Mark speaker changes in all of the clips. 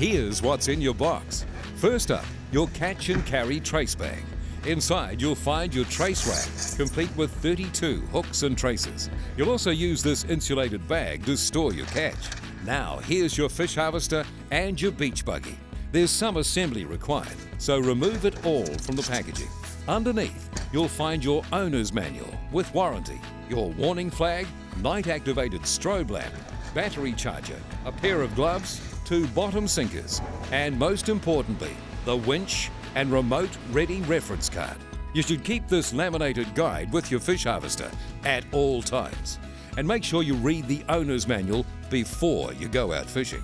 Speaker 1: Here's what's in your box. First up, your catch and carry trace bag. Inside, you'll find your trace rack, complete with 32 hooks and traces. You'll also use this insulated bag to store your catch. Now, here's your fish harvester and your beach buggy. There's some assembly required, so remove it all from the packaging. Underneath, you'll find your owner's manual with warranty, your warning flag, night-activated strobe lamp, battery charger, a pair of gloves, 2 bottom sinkers, and most importantly, the winch and remote ready reference card. You should keep this laminated guide with your fish harvester at all times. And make sure you read the owner's manual before you go out fishing.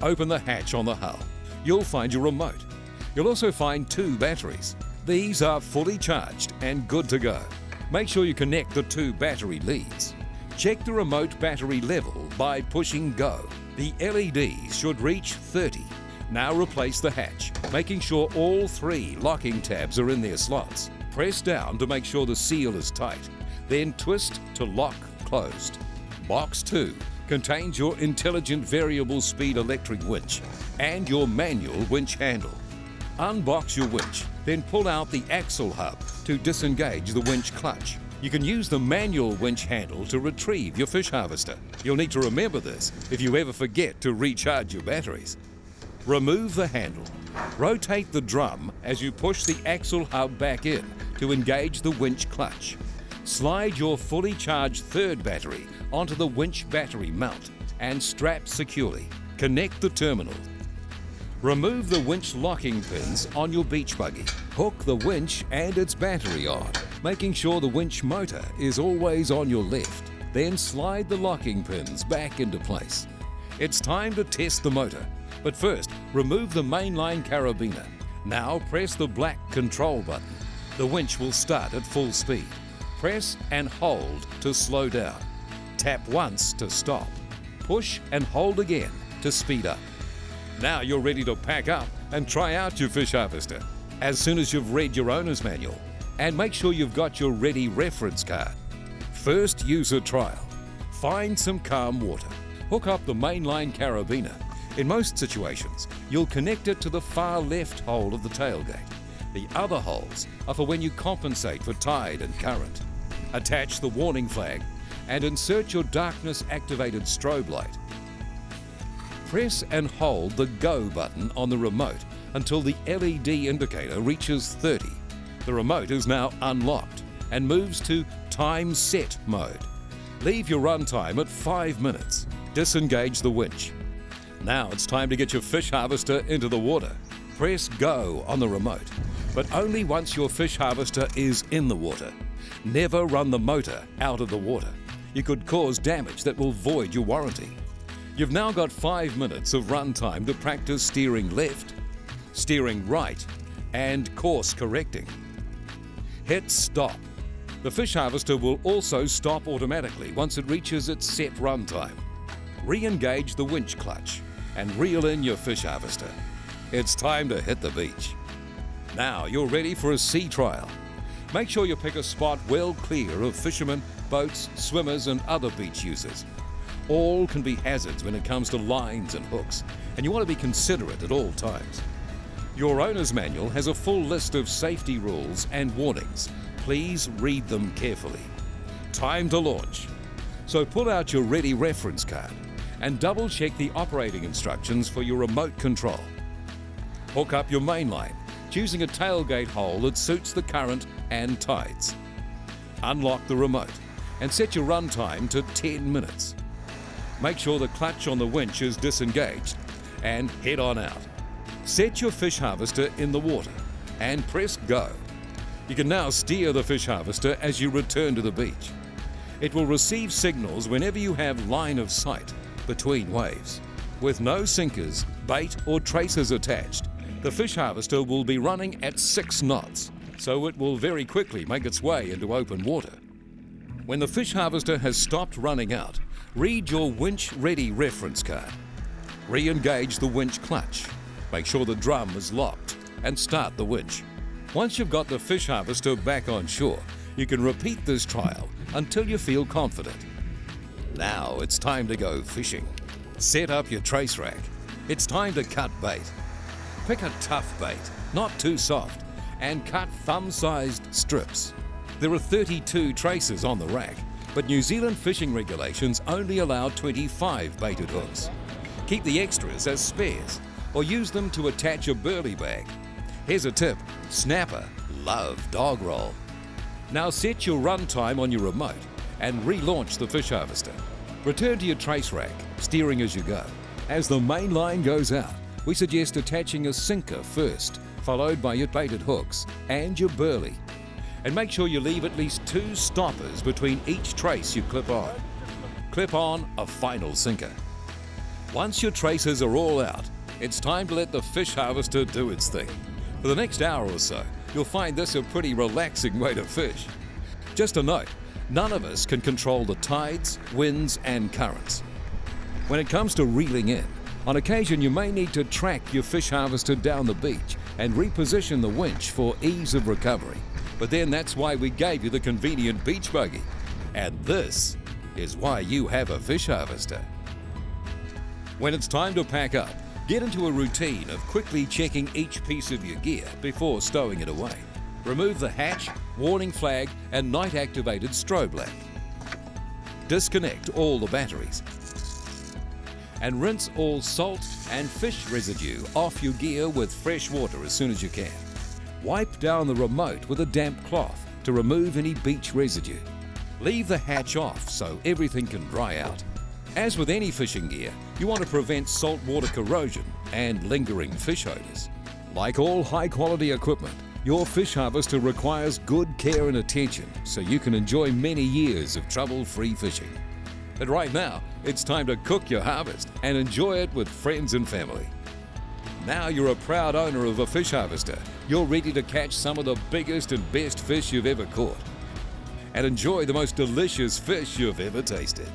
Speaker 1: Open the hatch on the hull. You'll find your remote. You'll also find 2 batteries. These are fully charged and good to go. Make sure you connect the 2 battery leads. Check the remote battery level by pushing go. The LEDs should reach 30. Now replace the hatch, making sure all 3 locking tabs are in their slots. Press down to make sure the seal is tight, then twist to lock closed. Box 2 contains your intelligent variable speed electric winch and your manual winch handle. Unbox your winch, then pull out the axle hub to disengage the winch clutch. You can use the manual winch handle to retrieve your fish harvester. You'll need to remember this if you ever forget to recharge your batteries. Remove the handle. Rotate the drum as you push the axle hub back in to engage the winch clutch. Slide your fully charged 3rd battery onto the winch battery mount and strap securely. Connect the terminal. Remove the winch locking pins on your beach buggy. Hook the winch and its battery on, making sure the winch motor is always on your left. Then slide the locking pins back into place. It's time to test the motor. But first, remove the mainline carabiner. Now press the black control button. The winch will start at full speed. Press and hold to slow down. Tap once to stop. Push and hold again to speed up. Now you're ready to pack up and try out your fish harvester as soon as you've read your owner's manual. And make sure you've got your ready reference card. First, use a trial. Find some calm water. Hook up the mainline carabiner. In most situations, you'll connect it to the far left hole of the tailgate. The other holes are for when you compensate for tide and current. Attach the warning flag and insert your darkness-activated strobe light. Press and hold the Go button on the remote until the LED indicator reaches 30. The remote is now unlocked and moves to Time Set mode. Leave your run time at 5 minutes. Disengage the winch. Now it's time to get your fish harvester into the water. Press Go on the remote, but only once your fish harvester is in the water. Never run the motor out of the water. You could cause damage that will void your warranty. You've now got 5 minutes of run time to practice steering left, steering right, and course correcting. Hit stop. The fish harvester will also stop automatically once it reaches its set run time. Re-engage the winch clutch and reel in your fish harvester. It's time to hit the beach. Now you're ready for a sea trial. Make sure you pick a spot well clear of fishermen, boats, swimmers and other beach users. All can be hazards when it comes to lines and hooks, and you want to be considerate at all times. Your owner's manual has a full list of safety rules and warnings. Please read them carefully. Time to launch. So pull out your ready reference card and double-check the operating instructions for your remote control. Hook up your mainline, choosing a tailgate hole that suits the current and tides. Unlock the remote and set your run time to 10 minutes. Make sure the clutch on the winch is disengaged and head on out. Set your fish harvester in the water and press Go. You can now steer the fish harvester as you return to the beach. It will receive signals whenever you have line of sight between waves. With no sinkers, bait or traces attached, the fish harvester will be running at 6 knots, so it will very quickly make its way into open water. When the fish harvester has stopped running out, read your winch ready reference card. Re-engage the winch clutch. Make sure the drum is locked and start the winch. Once you've got the fish harvester back on shore, you can repeat this trial until you feel confident. Now it's time to go fishing. Set up your trace rack. It's time to cut bait. Pick a tough bait, not too soft, and cut thumb-sized strips. There are 32 traces on the rack, but New Zealand fishing regulations only allow 25 baited hooks. Keep the extras as spares, or use them to attach a burley bag. Here's a tip: snapper love dog roll. Now set your run time on your remote and relaunch the fish harvester. Return to your trace rack, steering as you go. As the main line goes out, we suggest attaching a sinker first, followed by your baited hooks and your burley. And make sure you leave at least 2 stoppers between each trace you clip on. Clip on a final sinker. Once your traces are all out, it's time to let the fish harvester do its thing. For the next hour or so, you'll find this a pretty relaxing way to fish. Just a note, none of us can control the tides, winds and currents. When it comes to reeling in, on occasion you may need to track your fish harvester down the beach and reposition the winch for ease of recovery. But then that's why we gave you the convenient beach buggy. And this is why you have a fish harvester. When it's time to pack up, get into a routine of quickly checking each piece of your gear before stowing it away. Remove the hatch, warning flag and night-activated strobe lamp. Disconnect all the batteries. And rinse all salt and fish residue off your gear with fresh water as soon as you can. Wipe down the remote with a damp cloth to remove any beach residue. Leave the hatch off so everything can dry out. As with any fishing gear, you want to prevent saltwater corrosion and lingering fish odors. Like all high-quality equipment, your fish harvester requires good care and attention so you can enjoy many years of trouble-free fishing. But right now, it's time to cook your harvest and enjoy it with friends and family. Now you're a proud owner of a fish harvester. You're ready to catch some of the biggest and best fish you've ever caught. And enjoy the most delicious fish you've ever tasted.